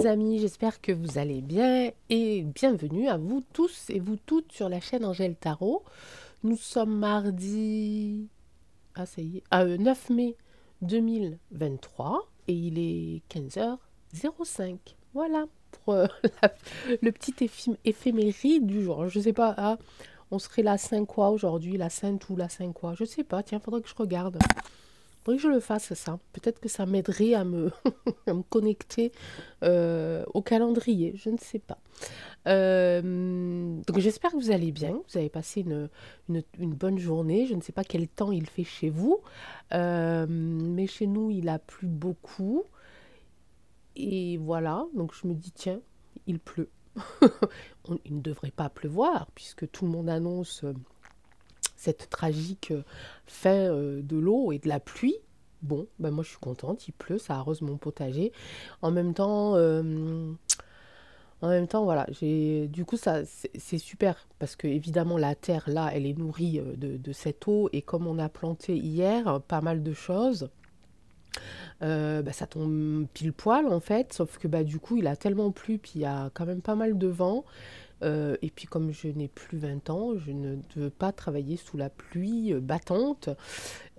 amis, j'espère que vous allez bien et bienvenue à vous tous et vous toutes sur la chaîne Angèle Tarot. Nous sommes mardi, ça y est, 9 mai 2023 et il est 15h05. Voilà pour le petit éphéméride du jour. Je sais pas, on serait la Saint quoi aujourd'hui, la Sainte ou la Saint quoi, je sais pas, tiens, faudrait que je regarde. Faudrait que je le fasse ça. Peut-être que ça m'aiderait à me, à me connecter au calendrier, je ne sais pas. Donc j'espère que vous allez bien, vous avez passé une bonne journée. Je ne sais pas quel temps il fait chez vous, mais chez nous il a plu beaucoup. Et voilà, donc je me dis tiens, il pleut. Il ne devrait pas pleuvoir puisque tout le monde annonce cette tragique fin de l'eau et de la pluie. Bon, ben moi je suis contente, il pleut, ça arrose mon potager. En même temps, voilà, du coup ça c'est super parce que évidemment la terre là, elle est nourrie de cette eau et comme on a planté hier pas mal de choses, ça tombe pile poil en fait. Sauf que du coup il a tellement plu puis il y a quand même pas mal de vent. Et puis comme je n'ai plus 20 ans, je ne veux pas travailler sous la pluie battante.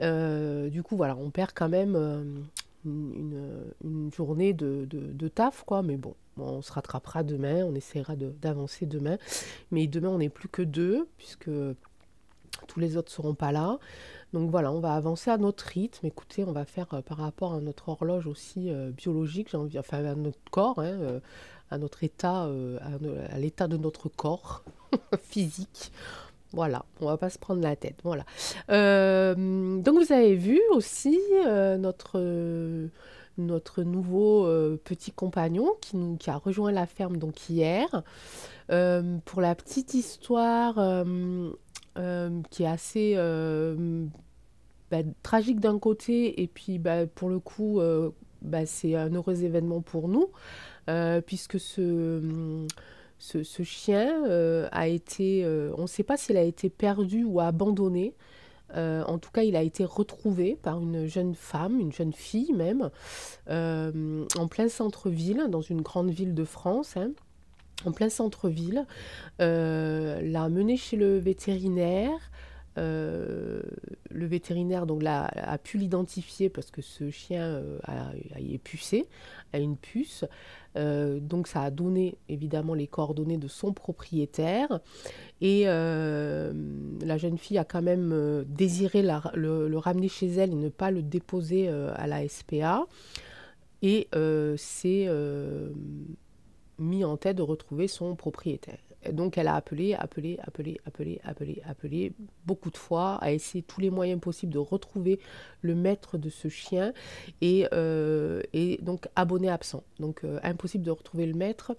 Du coup, voilà, on perd quand même une journée de taf, quoi. Mais bon, on se rattrapera demain, on essaiera d'avancer demain. Mais demain, on n'est plus que deux, puisque tous les autres ne seront pas là. Donc voilà, on va avancer à notre rythme. Écoutez, on va faire par rapport à notre horloge aussi biologique, j'ai envie, enfin à notre corps, hein, à notre état, à l'état de notre corps physique. Voilà, on va pas se prendre la tête. Voilà. Donc vous avez vu aussi notre nouveau petit compagnon qui a rejoint la ferme donc hier. Pour la petite histoire qui est assez tragique d'un côté et puis pour le coup c'est un heureux événement pour nous puisque ce chien a été, on ne sait pas s'il a été perdu ou abandonné. En tout cas, il a été retrouvé par une jeune femme, une jeune fille même, en plein centre-ville, dans une grande ville de France, hein, en plein centre-ville. L'a mené chez le vétérinaire. Le vétérinaire donc, a pu l'identifier parce que ce chien est pucé, a une puce. Donc ça a donné évidemment les coordonnées de son propriétaire. Et la jeune fille a quand même désiré le ramener chez elle et ne pas le déposer à la SPA. Et s'est mis en tête de retrouver son propriétaire. Et donc elle a appelé beaucoup de fois, a essayé tous les moyens possibles de retrouver le maître de ce chien et donc abonné absent. Donc impossible de retrouver le maître,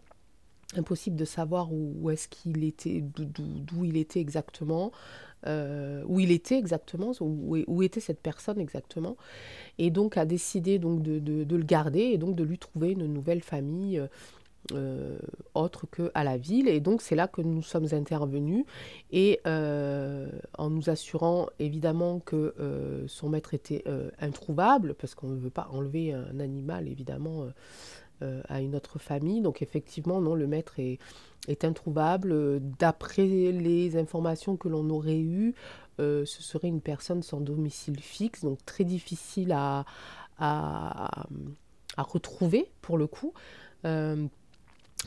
impossible de savoir où est-ce qu'il était, d'où il était exactement, où était cette personne exactement. Et donc a décidé donc de le garder et donc de lui trouver une nouvelle famille. Autre qu'à la ville. Et donc c'est là que nous sommes intervenus et en nous assurant évidemment que son maître était introuvable parce qu'on ne veut pas enlever un animal évidemment à une autre famille. Donc effectivement non, le maître est introuvable. D'après les informations que l'on aurait eues, ce serait une personne sans domicile fixe, donc très difficile à retrouver pour le coup.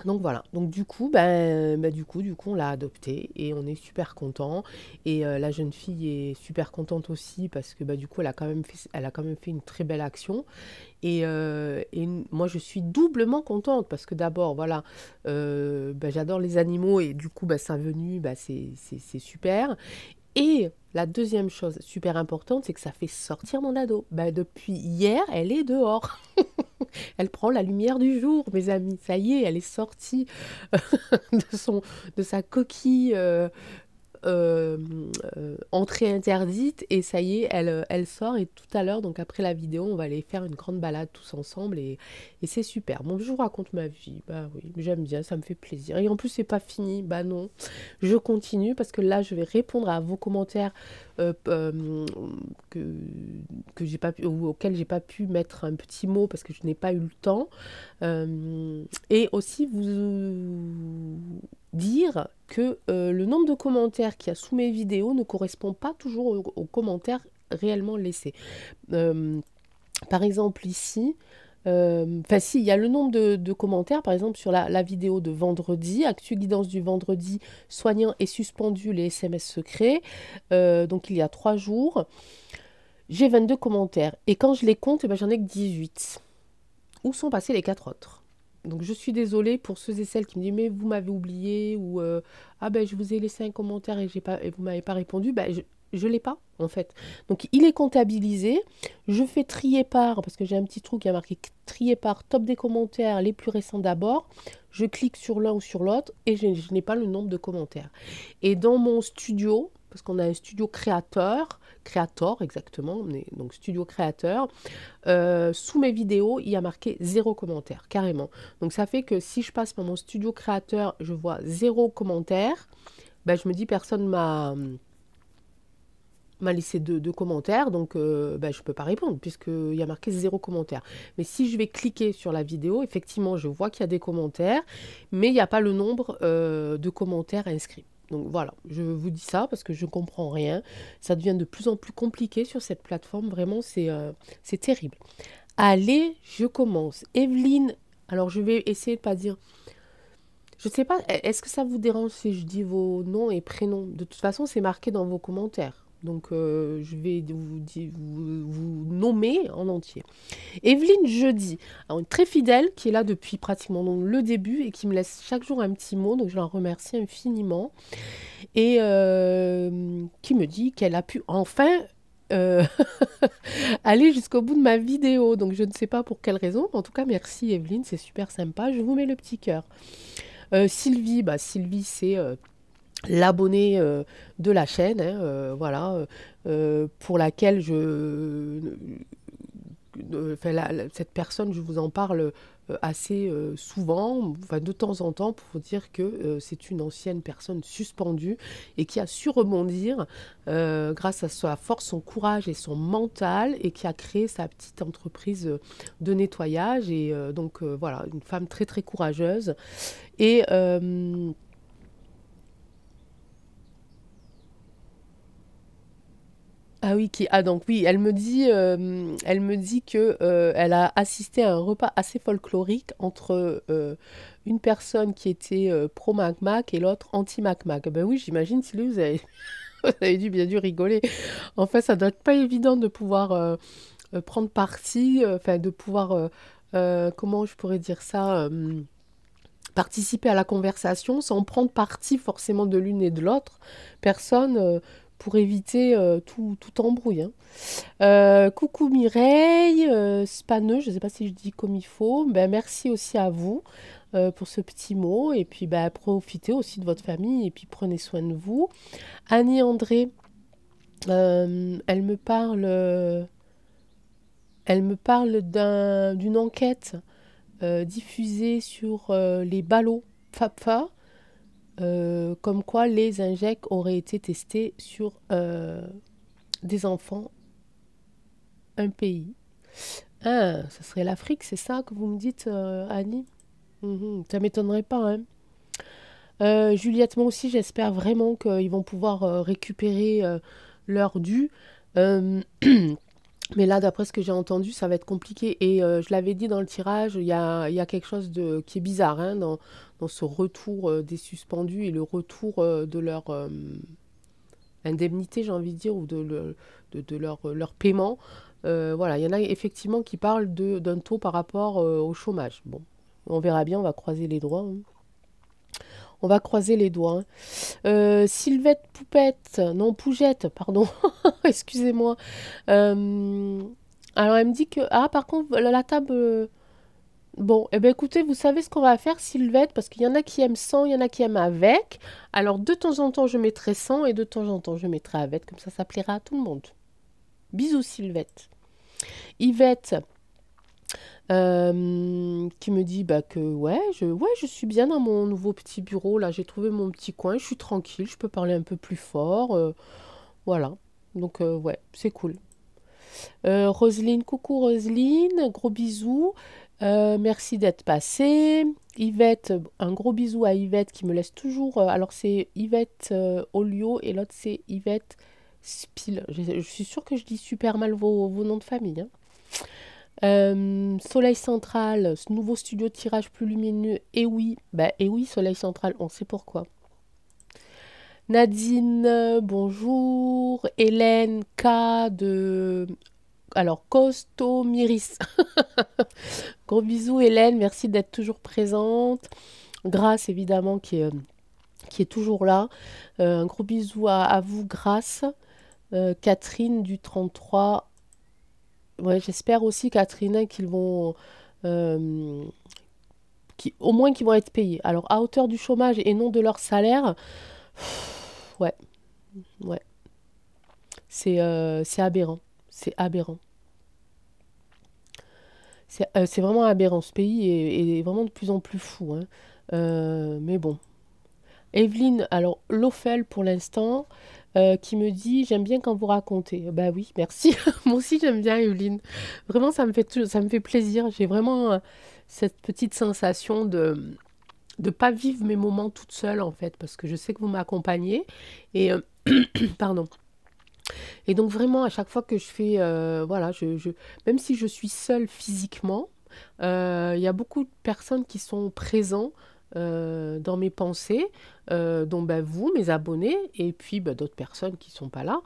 Donc voilà, donc du coup, on l'a adopté et on est super content. Et la jeune fille est super contente aussi parce que du coup, elle a quand même fait une très belle action. Et moi, je suis doublement contente parce que d'abord, voilà, j'adore les animaux et du coup, sa venue, c'est super. Et la deuxième chose super importante, c'est que ça fait sortir mon ado. Depuis hier, elle est dehors. Elle prend la lumière du jour, mes amis. Ça y est, elle est sortie de sa coquille entrée interdite. Et ça y est, elle sort. Et tout à l'heure, donc après la vidéo, on va aller faire une grande balade tous ensemble. Et c'est super. Bon, je vous raconte ma vie. Oui, j'aime bien, ça me fait plaisir. Et en plus, c'est pas fini. Non, je continue parce que là, je vais répondre à vos commentaires que, j'ai pas pu, ou auquel j'ai pas pu mettre un petit mot parce que je n'ai pas eu le temps. Et aussi vous dire que le nombre de commentaires qu'il y a sous mes vidéos ne correspond pas toujours aux commentaires réellement laissés. Euh, Par exemple ici, enfin si, il y a le nombre de commentaires, par exemple sur la vidéo de vendredi, Actu Guidance du vendredi, soignant et suspendu les SMS secrets, donc il y a 3 jours, j'ai 22 commentaires. Et quand je les compte, eh ben, j'en ai que 18. Où sont passés les 4 autres? Donc je suis désolée pour ceux et celles qui me disent mais vous m'avez oublié ou ah ben je vous ai laissé un commentaire et j'ai pas et vous m'avez pas répondu. Ben je l'ai pas en fait. Donc il est comptabilisé. Je fais trier par parce que j'ai un petit trou qui a marqué trier par top des commentaires les plus récents d'abord. Je clique sur l'un ou sur l'autre et je n'ai pas le nombre de commentaires. Et dans mon studio, parce qu'on a un studio créateur exactement, donc studio créateur. Sous mes vidéos, il y a marqué 0 commentaire, carrément. Donc ça fait que si je passe par mon studio créateur, je vois 0 commentaire, ben, je me dis personne m'a laissé de commentaires, donc ben, je ne peux pas répondre puisqu'il y a marqué 0 commentaire. Mais si je vais cliquer sur la vidéo, effectivement, je vois qu'il y a des commentaires, mais il n'y a pas le nombre de commentaires inscrits. Donc voilà, je vous dis ça parce que je ne comprends rien. Ça devient de plus en plus compliqué sur cette plateforme. Vraiment, c'est terrible. Allez, je commence. Evelyne, alors je vais essayer de pas dire... Je sais pas, est-ce que ça vous dérange si je dis vos noms et prénoms? De toute façon, c'est marqué dans vos commentaires. Donc, je vais vous nommer en entier. Evelyne Jeudi, alors une très fidèle qui est là depuis pratiquement le début et qui me laisse chaque jour un petit mot. Donc, je la remercie infiniment. Et qui me dit qu'elle a pu enfin euh, aller jusqu'au bout de ma vidéo. Donc, je ne sais pas pour quelle raison. En tout cas, merci Evelyne, c'est super sympa. Je vous mets le petit cœur. Sylvie, Sylvie, c'est l'abonnée de la chaîne, hein, voilà, pour laquelle enfin, cette personne, je vous en parle assez souvent, enfin, de temps en temps, pour vous dire que c'est une ancienne personne suspendue et qui a su rebondir grâce à sa force, son courage et son mental et qui a créé sa petite entreprise de nettoyage. Et donc voilà, une femme très très courageuse. Et ah oui, donc oui, elle me dit que elle a assisté à un repas assez folklorique entre une personne qui était pro Mac Mac et l'autre anti Mac Mac. Ben oui, j'imagine, Sylvie, vous avez dû bien dû rigoler. En fait, ça doit être pas évident de pouvoir prendre parti, enfin de pouvoir, comment je pourrais dire ça, participer à la conversation sans prendre parti forcément de l'une et de l'autre personne. Pour éviter tout embrouille. Hein. Coucou Mireille, Spaneux, je ne sais pas si je dis comme il faut. Ben, merci aussi à vous pour ce petit mot. Et puis ben, profitez aussi de votre famille et puis prenez soin de vous. Annie André, elle me parle d'une enquête diffusée sur les ballots FAPFA. Comme quoi les injects auraient été testés sur des enfants, un pays. Ah, ça serait l'Afrique, c'est ça que vous me dites, Annie? Ça m'étonnerait pas, hein. Juliette, moi aussi, j'espère vraiment qu'ils vont pouvoir récupérer leur dû. Euh, mais là, d'après ce que j'ai entendu, ça va être compliqué. Et je l'avais dit dans le tirage, il y a quelque chose qui est bizarre hein, dans ce retour des suspendus et le retour de leur indemnité, j'ai envie de dire, ou de leur paiement. Voilà, il y en a effectivement qui parlent d'un taux par rapport au chômage. Bon, on verra bien, on va croiser les doigts. Hein. On va croiser les doigts. Hein. Sylvette Poupette, non Pougette, pardon, excusez-moi. Alors elle me dit que, ah par contre, la table... Bon, eh bien écoutez, vous savez ce qu'on va faire, Sylvette, parce qu'il y en a qui aiment sans, il y en a qui aiment avec. Alors de temps en temps, je mettrai sans et de temps en temps, je mettrai avec, comme ça plaira à tout le monde. Bisous, Sylvette. Yvette, qui me dit bah, que ouais, je suis bien dans mon nouveau petit bureau. Là, j'ai trouvé mon petit coin, je suis tranquille, je peux parler un peu plus fort. Voilà. Donc, ouais, c'est cool. Roselyne, coucou Roselyne, gros bisous. Merci d'être passée. Yvette, un gros bisou à Yvette qui me laisse toujours. Alors, c'est Yvette Olio et l'autre, c'est Yvette Spil. Je suis sûre que je dis super mal vos noms de famille, hein. Soleil Central, ce nouveau studio de tirage plus lumineux. Et oui, Soleil Central, on sait pourquoi. Nadine, bonjour. Hélène K de. Alors, Costo Miris. Gros bisous, Hélène. Merci d'être toujours présente. Grâce, évidemment, qui est toujours là. Un gros bisou à vous, Grâce. Catherine du 33. Ouais, j'espère aussi, Catherine, qu'ils vont. Au moins qu'ils vont être payés. Alors, à hauteur du chômage et non de leur salaire. Ouais, ouais. C'est aberrant. C'est aberrant. C'est vraiment aberrant. Ce pays est vraiment de plus en plus fou, hein. Mais bon. Evelyne, alors Lofel pour l'instant, qui me dit j'aime bien quand vous racontez. Bah oui, merci. Moi aussi j'aime bien Evelyne. Vraiment, ça me fait plaisir. J'ai vraiment cette petite sensation de pas vivre mes moments toute seule en fait, parce que je sais que vous m'accompagnez. Et pardon. Et donc vraiment, à chaque fois que je fais, voilà, même si je suis seule physiquement, il y a beaucoup de personnes qui sont présentes dans mes pensées, dont bah, vous, mes abonnés, et puis bah, d'autres personnes qui ne sont pas là,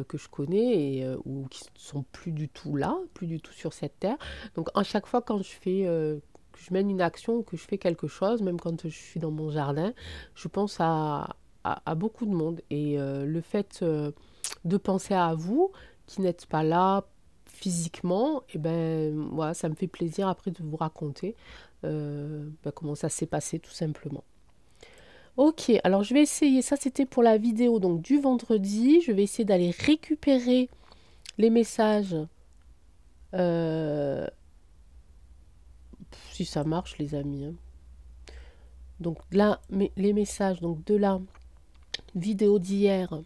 que je connais, ou qui ne sont plus du tout là, plus du tout sur cette terre. Donc à chaque fois quand que je mène une action, ou que je fais quelque chose, même quand je suis dans mon jardin, je pense à beaucoup de monde. Et le fait de penser à vous qui n'êtes pas là physiquement, et ben voilà, ça me fait plaisir après de vous raconter ben, comment ça s'est passé tout simplement. Ok, alors je vais essayer, ça c'était pour la vidéo donc du vendredi, je vais essayer d'aller récupérer les messages, euh, si ça marche les amis, hein. Donc là, les messages donc de la vidéo d'hier,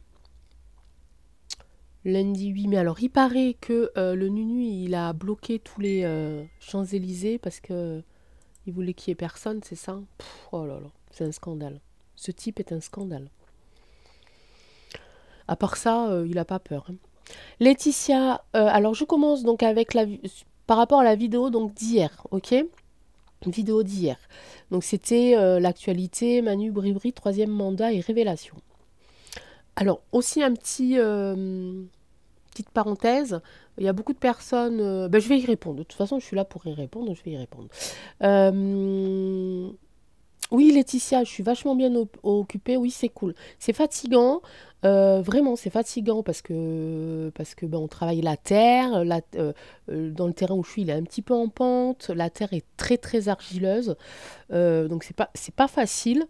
lundi 8 mai. Alors, il paraît que le Nunu, il a bloqué tous les Champs-Élysées parce que il voulait qu'il n'y ait personne, c'est ça? Oh là là, c'est un scandale. Ce type est un scandale. À part ça, il n'a pas peur, hein. Laetitia, alors je commence donc avec par rapport à la vidéo donc d'hier, ok? Vidéo d'hier. Donc c'était l'actualité, Manu Bribri, troisième mandat et révélation. Alors aussi un petite parenthèse, il y a beaucoup de personnes. Ben, je vais y répondre. De toute façon, je suis là pour y répondre, donc je vais y répondre. Oui, Laetitia, je suis vachement bien occupée. Oui, c'est cool. C'est fatigant. Vraiment, c'est fatigant parce que ben, on travaille la terre. Dans le terrain où je suis, il est un petit peu en pente. La terre est très très argileuse. Donc c'est pas facile.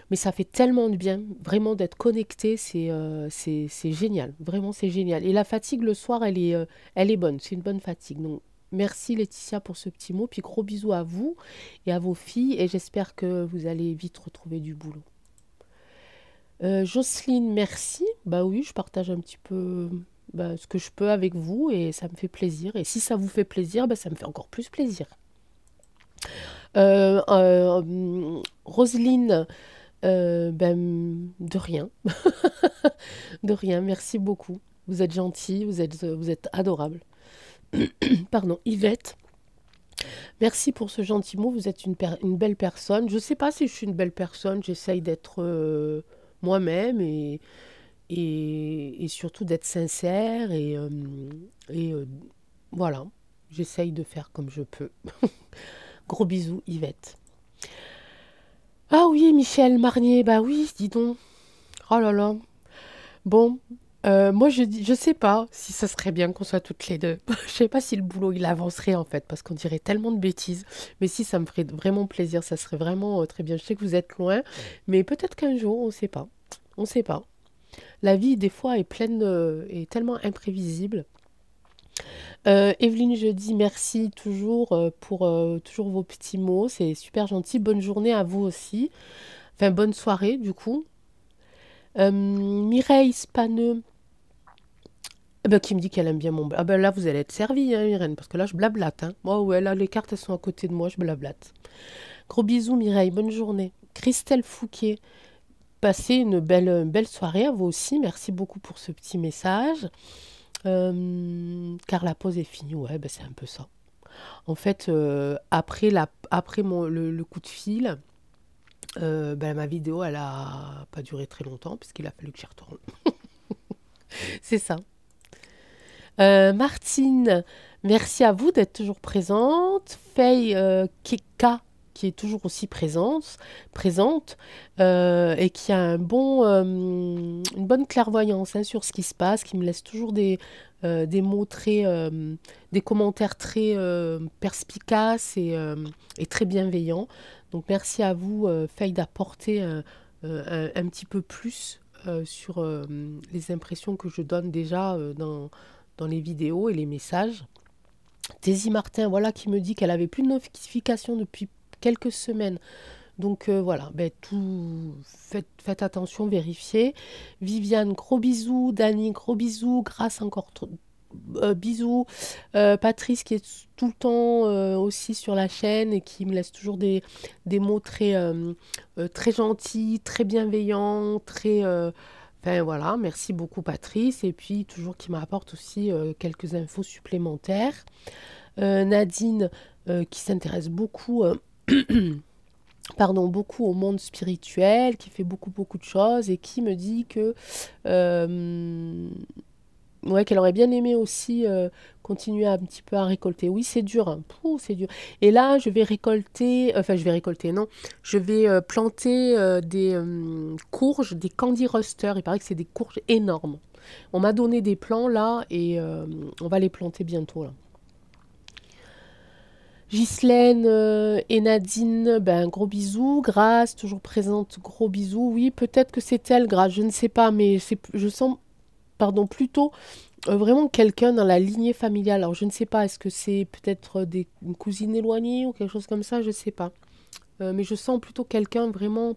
Mais ça fait tellement de bien, vraiment d'être connecté, c'est génial, vraiment c'est génial. Et la fatigue le soir, elle est bonne, c'est une bonne fatigue. Donc merci Laetitia pour ce petit mot, puis gros bisous à vous et à vos filles, et j'espère que vous allez vite retrouver du boulot. Jocelyne, merci. Bah oui, je partage un petit peu bah, ce que je peux avec vous, et ça me fait plaisir. Et si ça vous fait plaisir, bah, ça me fait encore plus plaisir. Roselyne, ben, de rien. De rien, merci beaucoup. Vous êtes gentil, vous êtes adorable. Pardon, Yvette, merci pour ce gentil mot. Vous êtes une belle personne. Je ne sais pas si je suis une belle personne. J'essaye d'être moi-même et surtout d'être sincère. Et voilà, j'essaye de faire comme je peux. Gros bisous, Yvette. Ah oui, Michel Marnier, bah oui, dis donc. Oh là là. Bon, moi je sais pas si ça serait bien qu'on soit toutes les deux. Je sais pas si le boulot il avancerait en fait, parce qu'on dirait tellement de bêtises. Mais si ça me ferait vraiment plaisir, ça serait vraiment très bien. Je sais que vous êtes loin, mais peut-être qu'un jour, on sait pas. On sait pas. La vie des fois est est tellement imprévisible. Evelyne, je dis merci toujours pour toujours vos petits mots, c'est super gentil. Bonne journée à vous aussi. Enfin, bonne soirée du coup. Mireille Spaneux. Eh ben, qui me dit qu'elle aime bien mon... Ah ben là, vous allez être servie, hein, Irène, parce que là, je blablate. Hein. Oh ouais, là, les cartes, elles sont à côté de moi, je blablate. Gros bisous, Mireille, bonne journée. Christelle Fouquier, passez une belle soirée à vous aussi. Merci beaucoup pour ce petit message. Car la pause est finie, ouais, ben c'est un peu ça. En fait, après le coup de fil, ben, ma vidéo, elle a pas duré très longtemps, puisqu'il a fallu que j'y retourne. C'est ça. Martine, merci à vous d'être toujours présente. Faye Keka, qui est toujours aussi présente et qui a une bonne clairvoyance hein, sur ce qui se passe, qui me laisse toujours des mots des commentaires très perspicaces et très bienveillants. Donc merci à vous, Faye, d'apporter un petit peu plus sur les impressions que je donne déjà dans les vidéos et les messages. Daisy Martin, voilà, qui me dit qu'elle avait plus de notifications depuis quelques semaines. Donc voilà, ben, faites attention, vérifiez. Viviane, gros bisous. Dani, gros bisous. Grâce encore bisous. Patrice qui est tout le temps aussi sur la chaîne et qui me laisse toujours des mots très gentils, très bienveillants, Enfin voilà, merci beaucoup Patrice. Et puis toujours qui m'apporte aussi quelques infos supplémentaires. Nadine qui s'intéresse beaucoup, beaucoup au monde spirituel, qui fait beaucoup de choses et qui me dit que ouais, qu'elle aurait bien aimé aussi continuer un petit peu à récolter. Oui, c'est dur, hein. Pouh, c'est dur. Et là, non, je vais planter des courges, des Candy Ruster. Il paraît que c'est des courges énormes. On m'a donné des plants là et on va les planter bientôt là. Ghislaine et Nadine, ben, gros bisous. Grace, toujours présente, gros bisous. Oui, peut-être que c'est elle, Grace, je ne sais pas, mais je sens, pardon, plutôt vraiment quelqu'un dans la lignée familiale. Alors, je ne sais pas, est-ce que c'est peut-être une cousine éloignée ou quelque chose comme ça, je ne sais pas. Mais je sens plutôt quelqu'un vraiment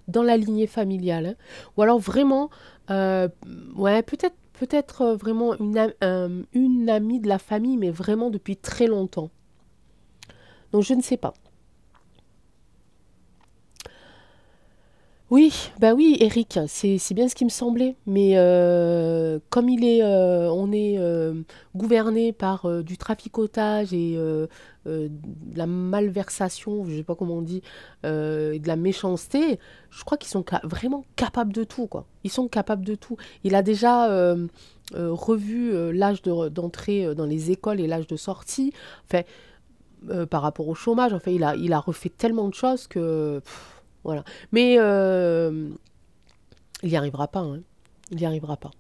dans la lignée familiale. Hein. Ou alors vraiment, ouais, peut-être vraiment une amie de la famille, mais vraiment depuis très longtemps. Donc, je ne sais pas. Oui, bah oui, Eric, c'est bien ce qui me semblait. Mais comme on est gouverné par du traficotage et de la malversation, je ne sais pas comment on dit, et de la méchanceté, je crois qu'ils sont vraiment capables de tout, quoi. Ils sont capables de tout. Il a déjà revu l'âge d'entrée dans les écoles et l'âge de sortie. Enfin, par rapport au chômage, enfin, il a refait tellement de choses que... voilà. Mais il n'y arrivera pas, hein. Il n'y arrivera pas.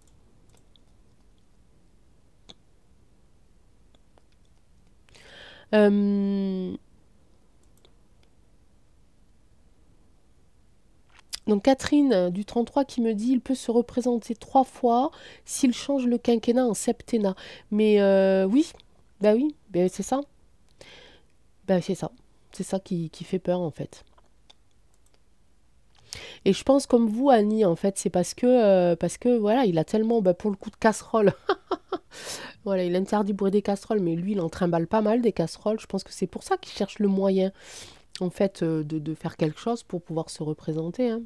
Euh, donc Catherine du 33 qui me dit il peut se représenter 3 fois s'il change le quinquennat en septennat. Mais oui, bah oui, bah c'est ça. Bah c'est ça. C'est ça qui fait peur en fait. Et je pense comme vous, Annie, en fait, c'est parce que voilà, il a tellement, bah, pour le coup de casserole, voilà, il interdit de brûler des casseroles, mais lui, il en trimballe pas mal des casseroles. Je pense que c'est pour ça qu'il cherche le moyen, en fait, de faire quelque chose pour pouvoir se représenter. Hein.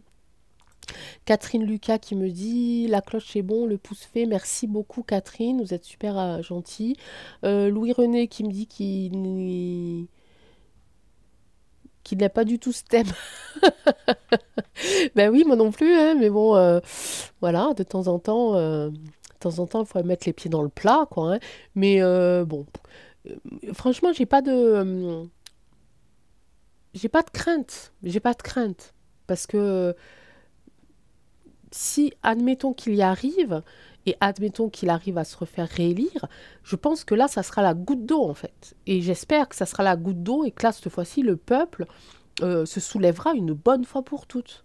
Catherine Lucas qui me dit la cloche c'est bon, le pouce fait. Merci beaucoup, Catherine, vous êtes super gentille. Louis René qui me dit qu'il n'a pas du tout ce thème. Ben oui, moi non plus, hein, mais bon, voilà, de temps en temps, il faut mettre les pieds dans le plat, quoi. Hein. Mais bon, franchement, j'ai pas de crainte, j'ai pas de crainte, parce que si, admettons qu'il y arrive, et admettons qu'il arrive à se refaire réélire, je pense que là, ça sera la goutte d'eau, en fait. Et j'espère que ça sera la goutte d'eau, et que là, cette fois-ci, le peuple se soulèvera une bonne fois pour toutes.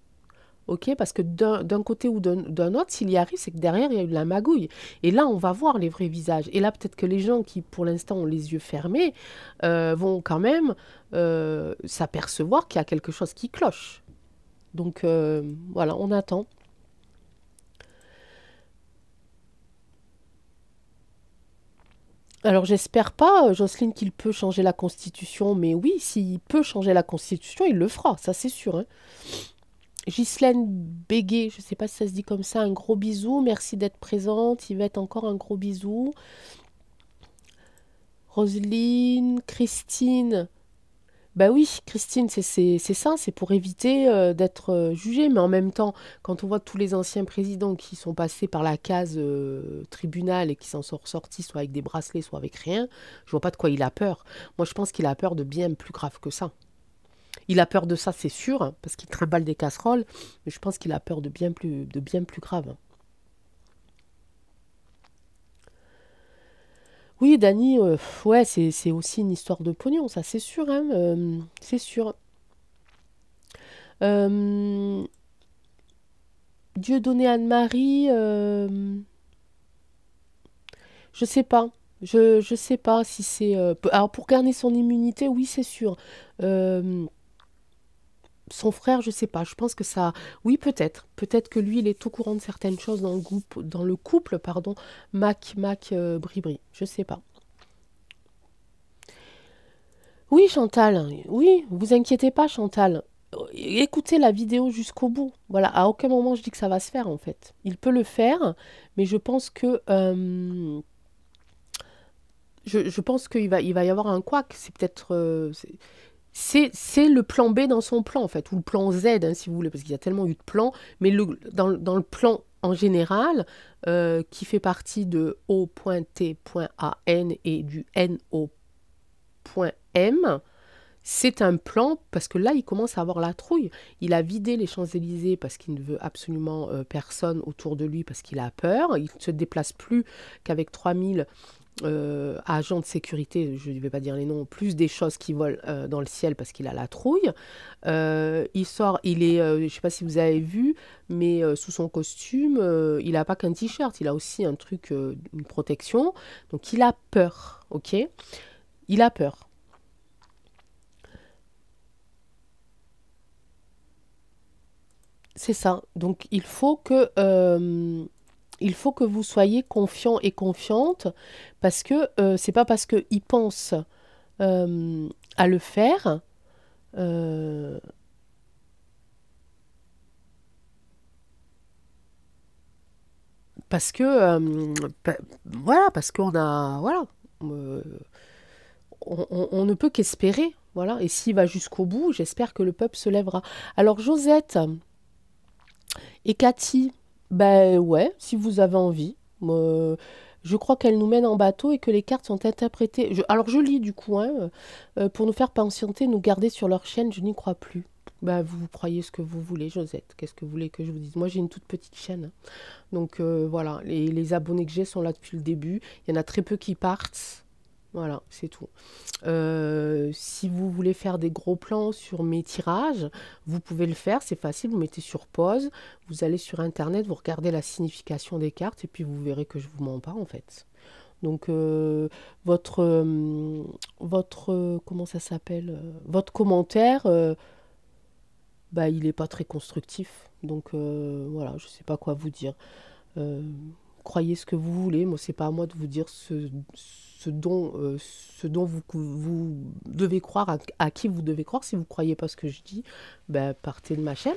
Ok, parce que d'un côté ou d'un autre, s'il y arrive, c'est que derrière, il y a eu de la magouille. Et là, on va voir les vrais visages. Et là, peut-être que les gens qui, pour l'instant, ont les yeux fermés, vont quand même s'apercevoir qu'il y a quelque chose qui cloche. Donc, voilà, on attend. Alors j'espère pas, Jocelyne, qu'il peut changer la Constitution, mais oui, s'il peut changer la Constitution, il le fera, ça c'est sûr, hein. Ghislaine Béguet, je sais pas si ça se dit comme ça, un gros bisou, merci d'être présente. Yvette, encore un gros bisou. Roselyne, Christine. Bah oui, Christine, c'est ça, c'est pour éviter d'être jugée. Mais en même temps, quand on voit tous les anciens présidents qui sont passés par la case tribunal et qui s'en sont ressortis soit avec des bracelets, soit avec rien, je vois pas de quoi il a peur. Moi, je pense qu'il a peur de bien plus grave que ça. Il a peur de ça, c'est sûr, hein, parce qu'il trimballe des casseroles, mais je pense qu'il a peur de bien plus grave. Oui, Dany, ouais, c'est aussi une histoire de pognon, ça c'est sûr, hein, c'est sûr. Euh, Dieudonné Anne-Marie, je sais pas. Je sais pas si c'est... alors pour garder son immunité, oui, c'est sûr. Euh, Son frère, je sais pas. Je pense que ça... Oui, peut-être. Peut-être que lui, il est au courant de certaines choses dans le couple, pardon. Bribri. Je sais pas. Oui, Chantal. Oui, vous inquiétez pas, Chantal. Écoutez la vidéo jusqu'au bout. Voilà, à aucun moment je dis que ça va se faire en fait. Il peut le faire, mais je pense que je pense il va y avoir un couac. C'est peut-être c'est le plan B dans son plan en fait, ou le plan Z hein, si vous voulez, parce qu'il y a tellement eu de plans. Mais dans le plan en général, qui fait partie de O.T.AN et du NO.M, c'est un plan parce que là, il commence à avoir la trouille. Il a vidé les Champs-Élysées parce qu'il ne veut absolument personne autour de lui parce qu'il a peur. Il ne se déplace plus qu'avec 3000 agents de sécurité, je ne vais pas dire les noms, plus des choses qui volent dans le ciel parce qu'il a la trouille. Il sort, je ne sais pas si vous avez vu, mais sous son costume, il n'a pas qu'un t-shirt, il a aussi un truc, une protection. Donc il a peur, ok? Il a peur. C'est ça. Donc il faut que vous soyez confiant et confiante parce que c'est pas parce qu'il pense euh, à le faire euh, parce que voilà parce qu'on a voilà euh, on ne peut qu'espérer voilà et s'il va jusqu'au bout, j'espère que le peuple se lèvera. Alors Josette et Cathy, ben ouais, si vous avez envie. Je crois qu'elles nous mènent en bateau et que les cartes sont interprétées. Alors je lis du coup, hein, pour nous faire patienter, nous garder sur leur chaîne, je n'y crois plus. Ben vous croyez ce que vous voulez, Josette. Qu'est-ce que vous voulez que je vous dise? Moi j'ai une toute petite chaîne, hein. Donc voilà, les abonnés que j'ai sont là depuis le début. Il y en a très peu qui partent. Voilà, c'est tout. Si vous voulez faire des gros plans sur mes tirages, vous pouvez le faire, c'est facile, vous mettez sur pause, vous allez sur internet, vous regardez la signification des cartes et puis vous verrez que je vous mens pas en fait. Donc comment ça s'appelle votre commentaire, bah il est pas très constructif. Donc voilà, je sais pas quoi vous dire. Euh, Croyez ce que vous voulez. Moi, c'est pas à moi de vous dire ce dont vous devez croire, à qui vous devez croire. Si vous croyez pas ce que je dis, ben, partez de ma chaîne.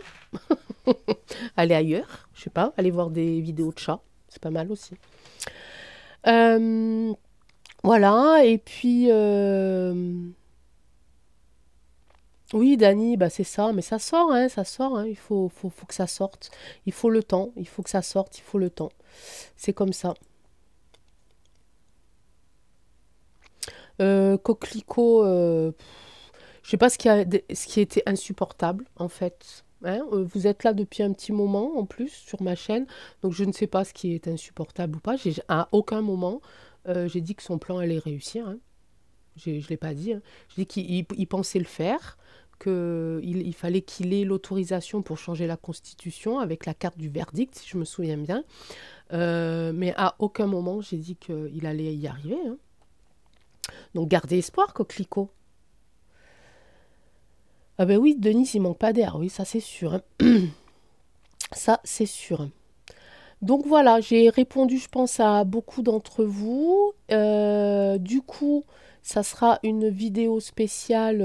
Allez ailleurs, je sais pas, allez voir des vidéos de chats. C'est pas mal aussi. Euh, voilà, et puis... oui, Dani, bah c'est ça, mais ça sort, hein, faut que ça sorte. Il faut le temps, il faut que ça sorte, il faut le temps. C'est comme ça. Coquelicot, je sais pas ce qui a été insupportable, en fait. Hein. Vous êtes là depuis un petit moment, en plus, sur ma chaîne, donc je ne sais pas ce qui est insupportable ou pas. À aucun moment, j'ai dit que son plan allait réussir, hein. Je ne l'ai pas dit, hein. Je dis qu'il pensait le faire, qu'il fallait qu'il ait l'autorisation pour changer la constitution avec la carte du verdict, si je me souviens bien. Mais à aucun moment, j'ai dit qu'il allait y arriver, hein. Donc gardez espoir, Coquelicot. Ah ben oui, Denis, il manque pas d'air, oui, ça c'est sûr, hein. Ça c'est sûr. Donc voilà, j'ai répondu, je pense, à beaucoup d'entre vous. Du coup, ça sera une vidéo spéciale,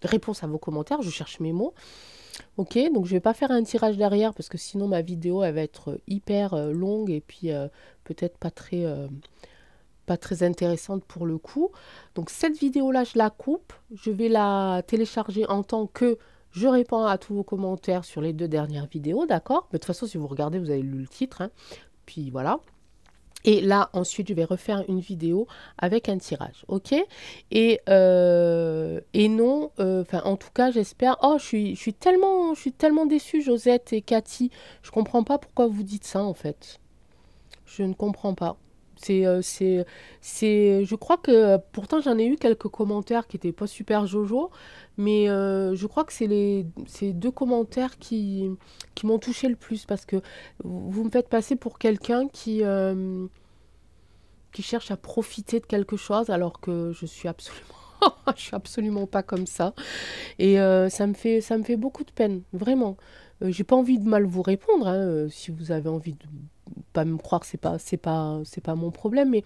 réponse à vos commentaires. Je cherche mes mots. Ok, donc je vais pas faire un tirage derrière parce que sinon ma vidéo elle va être hyper longue et puis peut-être pas très intéressante pour le coup. Donc cette vidéo-là, je la coupe. Je vais la télécharger en tant que je réponds à tous vos commentaires sur les 2 dernières vidéos, d'accord? Mais de toute façon, si vous regardez, vous avez lu le titre, hein. Puis voilà. Et là, ensuite, je vais refaire une vidéo avec un tirage, ok? Et non, enfin, en tout cas, j'espère. Oh, je suis tellement déçue, Josette et Cathy. Je comprends pas pourquoi vous dites ça, en fait. Je ne comprends pas. Je crois que, pourtant j'en ai eu quelques commentaires qui étaient pas super jojo, mais je crois que ces 2 commentaires qui m'ont touché le plus parce que vous me faites passer pour quelqu'un qui cherche à profiter de quelque chose alors que je suis absolument, je suis absolument pas comme ça. Et ça me fait beaucoup de peine, vraiment. J'ai pas envie de mal vous répondre, hein, si vous avez envie de pas me croire, c'est pas mon problème, mais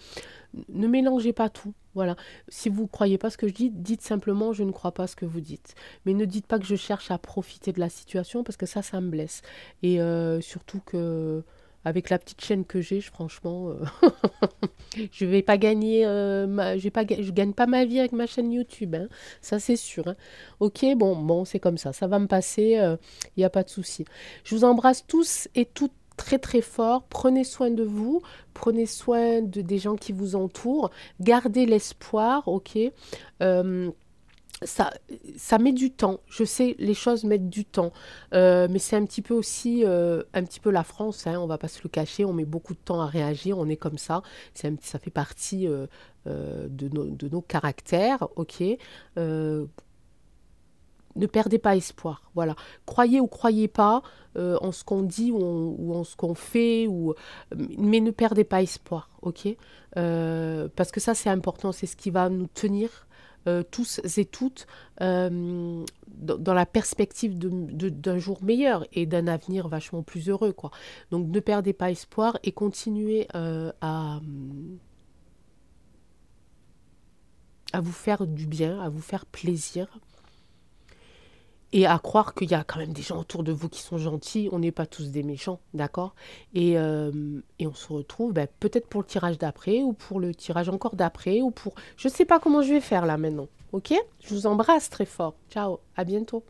ne mélangez pas tout. Voilà. Si vous ne croyez pas ce que je dis, dites simplement je ne crois pas ce que vous dites. Mais ne dites pas que je cherche à profiter de la situation parce que ça me blesse. Et surtout que avec la petite chaîne que j'ai, franchement, je vais pas gagner, je gagne pas ma vie avec ma chaîne YouTube, hein. Ça c'est sûr, hein. Ok, bon, c'est comme ça va me passer, il n'y a pas de souci. Je vous embrasse tous et toutes très très fort. Prenez soin de vous, prenez soin des gens qui vous entourent, gardez l'espoir, ok. Euh, ça, ça met du temps. Je sais, les choses mettent du temps. Mais c'est un petit peu aussi, un petit peu la France, hein, on va pas se le cacher. On met beaucoup de temps à réagir. On est comme ça. Ça fait partie de nos caractères, ok. Euh, ne perdez pas espoir. Voilà. Croyez ou croyez pas en ce qu'on dit ou en ce qu'on fait, mais ne perdez pas espoir, ok. Parce que ça, c'est important. C'est ce qui va nous tenir tous et toutes dans la perspective d'un jour meilleur et d'un avenir vachement plus heureux, quoi. Donc, ne perdez pas espoir et continuez à vous faire du bien, à vous faire plaisir. Et à croire qu'il y a quand même des gens autour de vous qui sont gentils. On n'est pas tous des méchants, d'accord? Et on se retrouve peut-être pour le tirage d'après, ou pour le tirage encore d'après, ou pour... Je ne sais pas comment je vais faire là maintenant, ok? Je vous embrasse très fort. Ciao, à bientôt.